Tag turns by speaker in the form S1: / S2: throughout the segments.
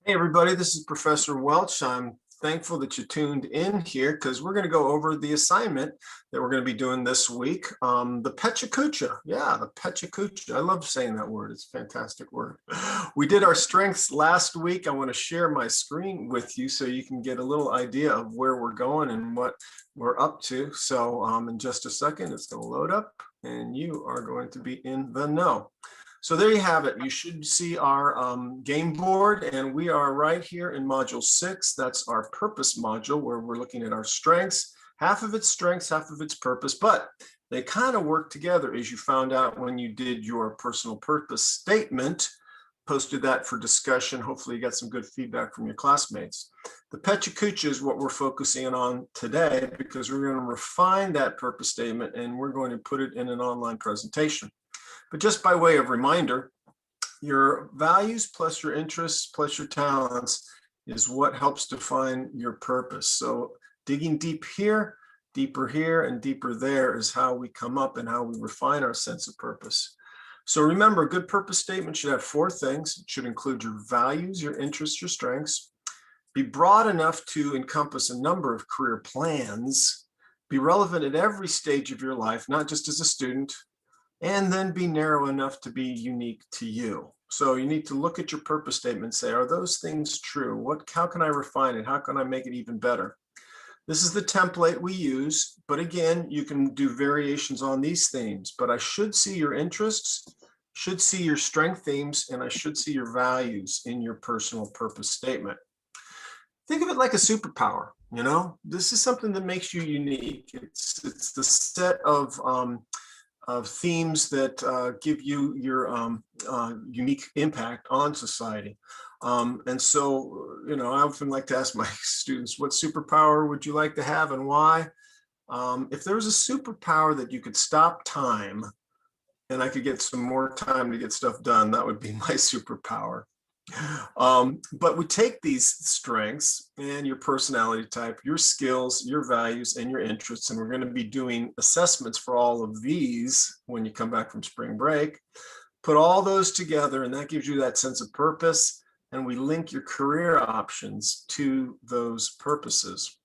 S1: Hey everybody, this is Professor Welch. I'm thankful that you tuned in here because we're going to go over the assignment that we're going to be doing this week. The Pecha Kucha. Yeah, the Pecha Kucha. I love saying that word. It's a fantastic word. We did our strengths last week. I want to share my screen with you so you can get a little idea of where we're going and what we're up to. So in just a second, it's going to load up and you are going to be in the know. So there you have it. You should see our game board, and we are right here in module 6. That's our purpose module where we're looking at our strengths, half of its strengths, half of its purpose, but they kind of work together, as you found out when you did your personal purpose statement, posted that for discussion. Hopefully you got some good feedback from your classmates. The Pecha Kucha is what we're focusing on today because we're going to refine that purpose statement and we're going to put it in an online presentation. But just by way of reminder, your values plus your interests plus your talents is what helps define your purpose. So digging deep here, deeper here, and deeper there is how we come up and how we refine our sense of purpose. So remember, a good purpose statement should have 4 things. It should include your values, your interests, your strengths, be broad enough to encompass a number of career plans, be relevant at every stage of your life, not just as a student, and then be narrow enough to be unique to you. So you need to look at your purpose statement and say, are those things true? How can I refine it? How can I make it even better? This is the template we use, but again, you can do variations on these themes, but I should see your interests, should see your strength themes, and I should see your values in your personal purpose statement. Think of it like a superpower, you know? This is something that makes you unique. It's the set of themes that give you your unique impact on society. And so, you know, I often like to ask my students, what superpower would you like to have and why? If there was a superpower that you could stop time and I could get some more time to get stuff done, that would be my superpower. But we take these strengths and your personality type, your skills, your values, and your interests, and we're going to be doing assessments for all of these when you come back from spring break. Put all those together, and that gives you that sense of purpose, and we link your career options to those purposes.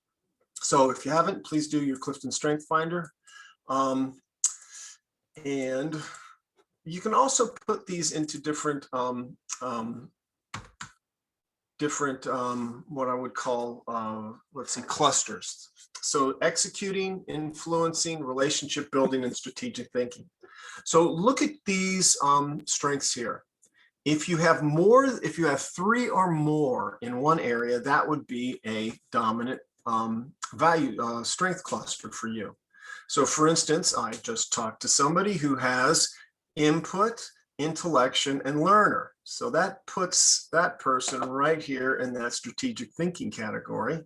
S1: So if you haven't, please do your Clifton Strength Finder. And you can also put these into different what I would call, let's see, clusters. So executing, influencing, relationship building, and strategic thinking. So look at these strengths here. If you have 3 or more in one area, that would be a dominant strength cluster for you. So for instance, I just talked to somebody who has input, intellection, and learner. So that puts that person right here in that strategic thinking category.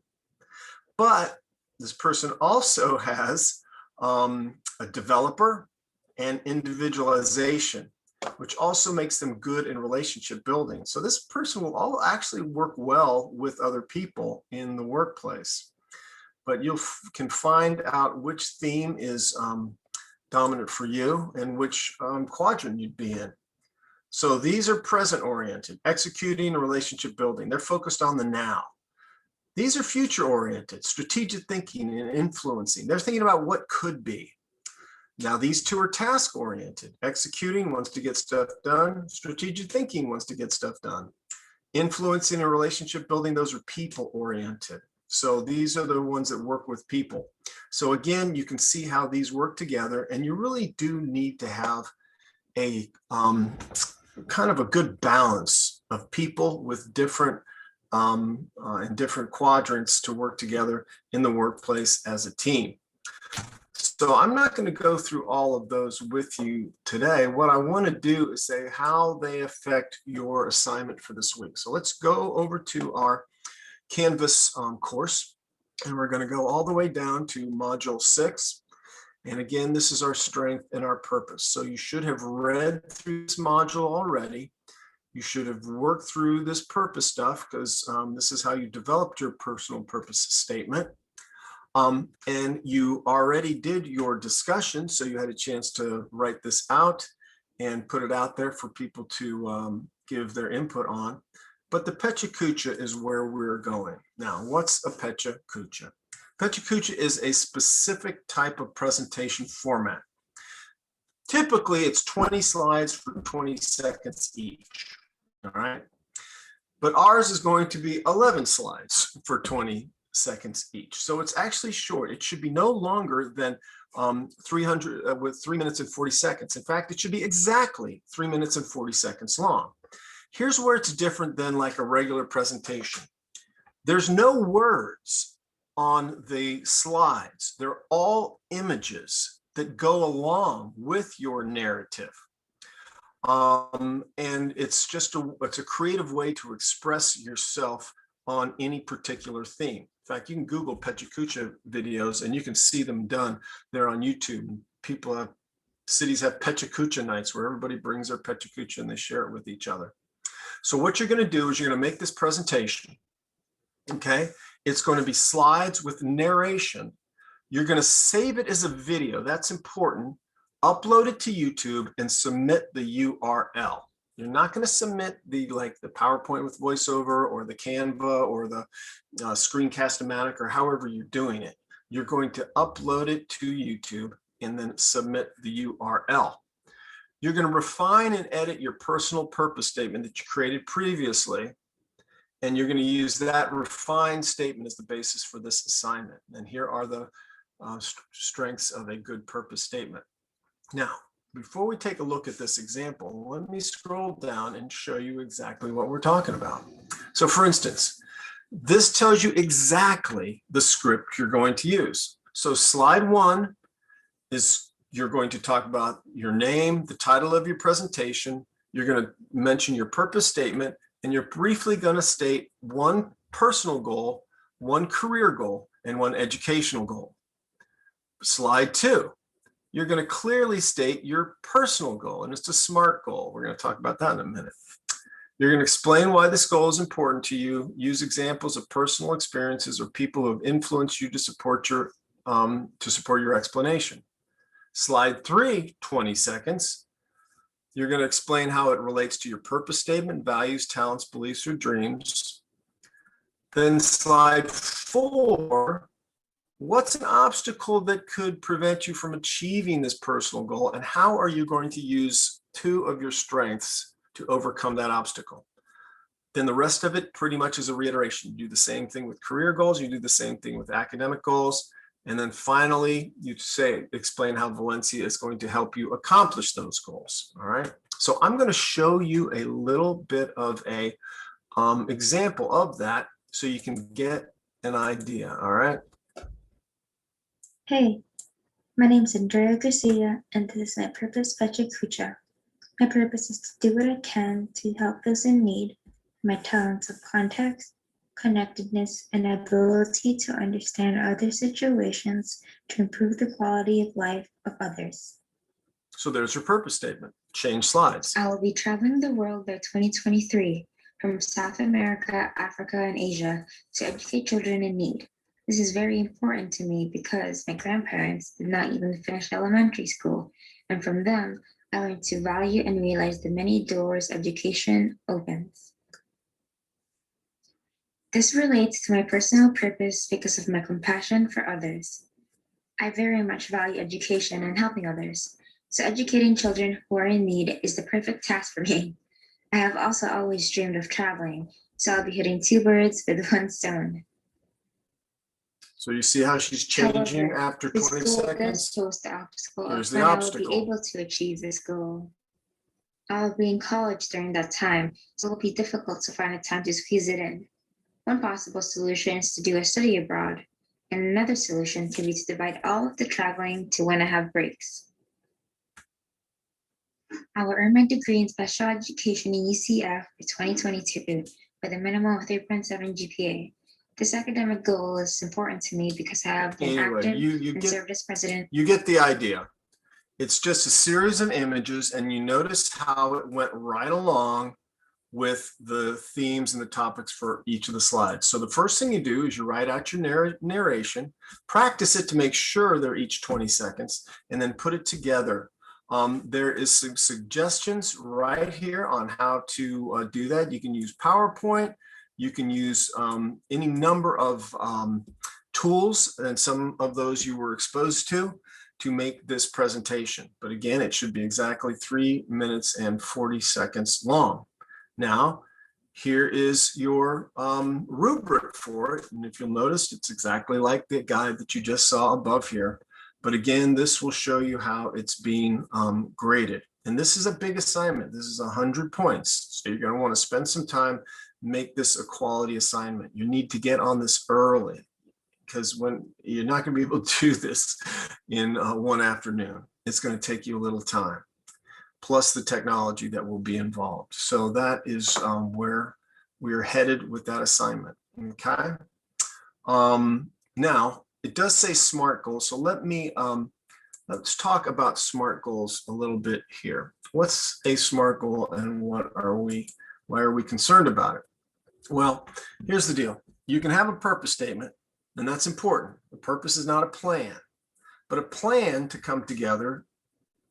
S1: But this person also has a developer and individualization, which also makes them good in relationship building. So this person will actually work well with other people in the workplace. But you can find out which theme is dominant for you and which quadrant you'd be in. So these are present oriented, executing, relationship building. They're focused on the now. These are future oriented, strategic thinking and influencing. They're thinking about what could be. Now these 2 are task oriented. Executing wants to get stuff done. Strategic thinking wants to get stuff done. Influencing and relationship building, those are people oriented. So these are the ones that work with people. So again, you can see how these work together, and you really do need to have a kind of a good balance of people with different and different quadrants to work together in the workplace as a team. So I'm not going to go through all of those with you today. What I want to do is say how they affect your assignment for this week. So let's go over to our Canvas course, and we're going to go all the way down to module 6. And again, this is our strength and our purpose. So you should have read through this module already. You should have worked through this purpose stuff because this is how you developed your personal purpose statement. And you already did your discussion, so you had a chance to write this out and put it out there for people to give their input on. But the Pecha Kucha is where we're going. Now, what's a Pecha Kucha? Pecha Kucha is a specific type of presentation format. Typically, it's 20 slides for 20 seconds each, all right? But ours is going to be 11 slides for 20 seconds each. So it's actually short. It should be no longer than 300 with 3 minutes and 40 seconds. In fact, it should be exactly 3 minutes and 40 seconds long. Here's where it's different than like a regular presentation. There's no words on the slides. They're all images that go along with your narrative. And it's just it's a creative way to express yourself on any particular theme. In fact, you can Google Pecha Kucha videos and you can see them done. They're on YouTube. Cities have Pecha Kucha nights where everybody brings their Pecha Kucha and they share it with each other. So what you're going to do is you're going to make this presentation. Okay, it's going to be slides with narration. You're going to save it as a video. That's important. Upload it to YouTube and submit the URL. You're not going to submit the PowerPoint with voiceover or the Canva or the Screencast-O-Matic or however you're doing it. You're going to upload it to YouTube and then submit the URL. You're going to refine and edit your personal purpose statement that you created previously, and you're going to use that refined statement as the basis for this assignment. And here are the strengths of a good purpose statement. Now, before we take a look at this example, let me scroll down and show you exactly what we're talking about. So for instance, this tells you exactly the script you're going to use. So slide 1 is you're going to talk about your name, the title of your presentation. You're going to mention your purpose statement, and you're briefly going to state one personal goal, one career goal, and one educational goal. Slide 2. You're going to clearly state your personal goal, and it's a SMART goal. We're going to talk about that in a minute. You're going to explain why this goal is important to you, use examples of personal experiences or people who have influenced you to support your explanation. Slide 3, 20 seconds. You're going to explain how it relates to your purpose statement, values, talents, beliefs, or dreams. Then slide 4, what's an obstacle that could prevent you from achieving this personal goal, and how are you going to use 2 of your strengths to overcome that obstacle? Then the rest of it pretty much is a reiteration. You do the same thing with career goals, you do the same thing with academic goals, and then finally you explain how Valencia is going to help you accomplish those goals. All right, so I'm going to show you a little bit of a example of that so you can get an idea. All right.
S2: Hey, my name's Andrea Garcia, and this is my purpose, Pecha Kucha. My purpose is to do what I can to help those in need. My talents of context, connectedness, and ability to understand other situations to improve the quality of life of others.
S1: So there's your purpose statement. Change slides.
S2: I will be traveling the world by 2023 from South America, Africa, and Asia to educate children in need. This is very important to me because my grandparents did not even finish elementary school, and from them, I learned to value and realize the many doors education opens. This relates to my personal purpose because of my compassion for others. I very much value education and helping others, so educating children who are in need is the perfect task for me. I have also always dreamed of traveling, so I'll be hitting 2 birds with 1 stone.
S1: So you see how she's changing after 20 seconds?
S2: This pose the obstacle.
S1: There's the obstacle.
S2: I will be able to achieve this goal. I'll be in college during that time, so it will be difficult to find a time to squeeze it in. One possible solution is to do a study abroad, and another solution can be to divide all of the traveling to when I have breaks. I will earn my degree in special education in UCF for 2022 with a minimum of 3.7 GPA. This academic goal is important to me because I have been active and served as president.
S1: You get the idea. It's just a series of images, and you notice how it went right along with the themes and the topics for each of the slides. So the first thing you do is you write out your narration, practice it to make sure they're each 20 seconds, and then put it together There is some suggestions right here on how to do that. You can use PowerPoint. You can use any number of tools, and some of those you were exposed to make this presentation. But again, it should be exactly 3 minutes and 40 seconds long. Now, here is your rubric for it. And if you'll notice, it's exactly like the guide that you just saw above here. But again, this will show you how it's being graded. And this is a big assignment. This is 100 points. So you're going to want to spend some time, make this a quality assignment. You need to get on this early, because when you're not going to be able to do this in one afternoon, it's going to take you a little time, plus the technology that will be involved. So that is where we're headed with that assignment. Okay. Now, it does say SMART goals. So let's talk about SMART goals a little bit here. What's a SMART goal, and why are we concerned about it? Well, here's the deal. You can have a purpose statement, and that's important. The purpose is not a plan, but a plan to come together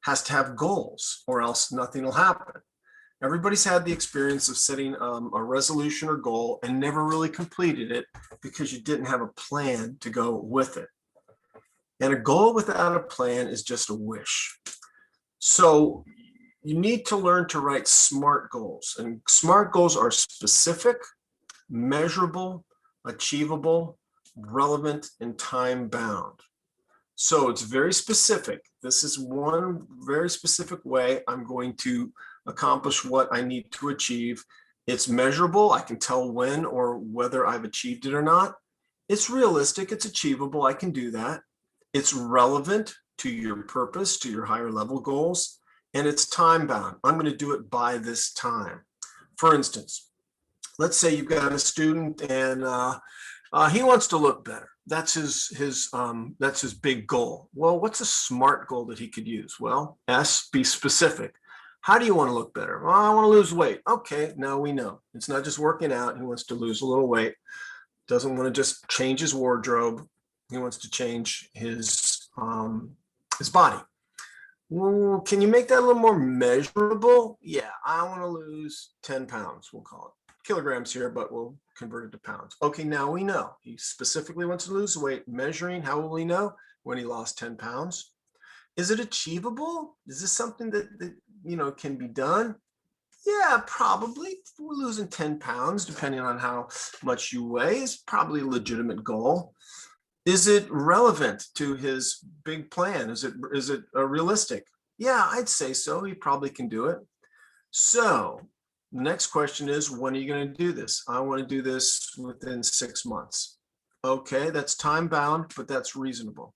S1: has to have goals, or else nothing will happen. Everybody's had the experience of setting a resolution or goal and never really completed it because you didn't have a plan to go with it. And a goal without a plan is just a wish. So you need to learn to write SMART goals. And SMART goals are specific, measurable, achievable, relevant, and time bound. So it's very specific. This is one very specific way I'm going to accomplish what I need to achieve. It's measurable. I can tell when or whether I've achieved it or not. It's realistic. It's achievable. I can do that. It's relevant to your purpose, to your higher level goals, and it's time bound. I'm going to do it by this time. For instance, let's say you've got a student and he wants to look better. That's his big goal. Well, what's a SMART goal that he could use? Well, S, be specific. How do you want to look better? Well, I want to lose weight. Okay, now we know. It's not just working out. He wants to lose a little weight. Doesn't want to just change his wardrobe. He wants to change his body. Well, can you make that a little more measurable? Yeah, I want to lose 10 pounds, we'll call it. Kilograms here, but we'll convert it to pounds. Okay, now we know. He specifically wants to lose weight. Measuring, how will we know? When he lost 10 pounds. Is it achievable? Is this something that can be done? Yeah, probably. We're losing 10 pounds, depending on how much you weigh, is probably a legitimate goal. Is it relevant to his big plan? Is it realistic? Yeah, I'd say so. He probably can do it. So the next question is, when are you going to do this? I want to do this within 6 months. Okay, that's time bound, but that's reasonable.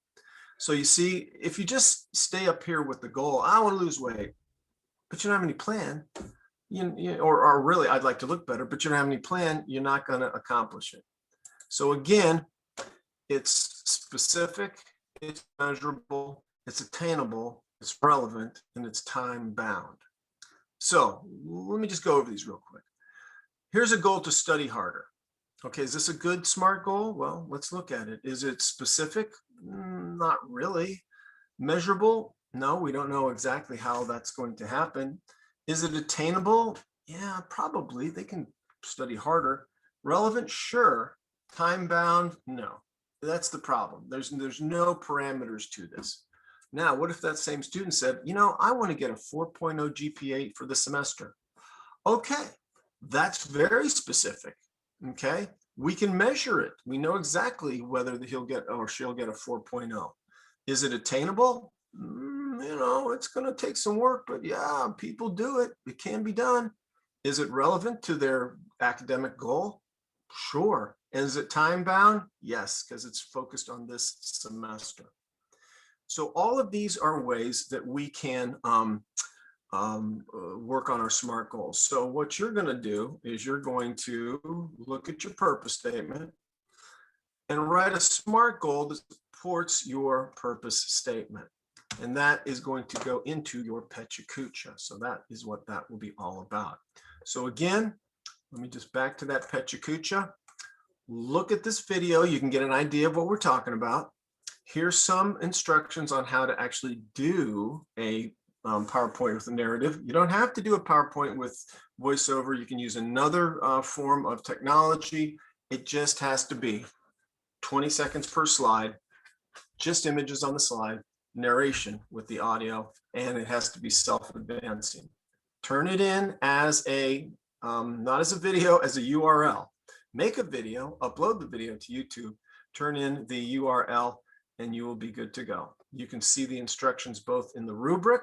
S1: So you see, if you just stay up here with the goal, I want to lose weight, but you don't have any plan, or really, I'd like to look better, but you don't have any plan, you're not going to accomplish it. So again, it's specific, it's measurable, it's attainable, it's relevant, and it's time bound. So let me just go over these real quick. Here's a goal to study harder. Okay, is this a good SMART goal? Well, let's look at it. Is it specific? Not really. Measurable? No, we don't know exactly how that's going to happen. Is it attainable? Yeah, probably. They can study harder. Relevant? Sure. Time bound? No. That's the problem. There's no parameters to this. Now, what if that same student said, I want to get a 4.0 GPA for the semester? Okay, that's very specific. Okay, we can measure it. We know exactly whether he'll get or she'll get a 4.0. Is it attainable? It's going to take some work, but yeah, people do it. It can be done. Is it relevant to their academic goal? Sure. And is it time bound? Yes, because it's focused on this semester. So all of these are ways that we can work on our SMART goals. So what you're going to do is you're going to look at your purpose statement and write a SMART goal that supports your purpose statement. And that is going to go into your Pecha Kucha. So that is what that will be all about. So again, let me just back to that Pecha Kucha. Look at this video. You can get an idea of what we're talking about. Here's some instructions on how to actually do a PowerPoint with a narrative. You don't have to do a PowerPoint with voiceover. You can use another form of technology. It just has to be 20 seconds per slide, just images on the slide, narration with the audio, and it has to be self-advancing. Turn it in as a, not as a video, as a URL. Make a video, upload the video to YouTube, turn in the URL, and you will be good to go. You can see the instructions both in the rubric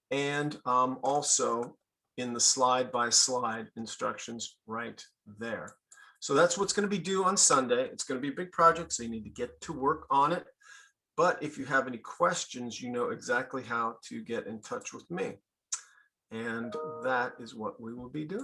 S1: and also in the slide-by-slide instructions right there. So that's what's going to be due on Sunday. It's going to be a big project, so you need to get to work on it. But if you have any questions, you know exactly how to get in touch with me. And that is what we will be doing.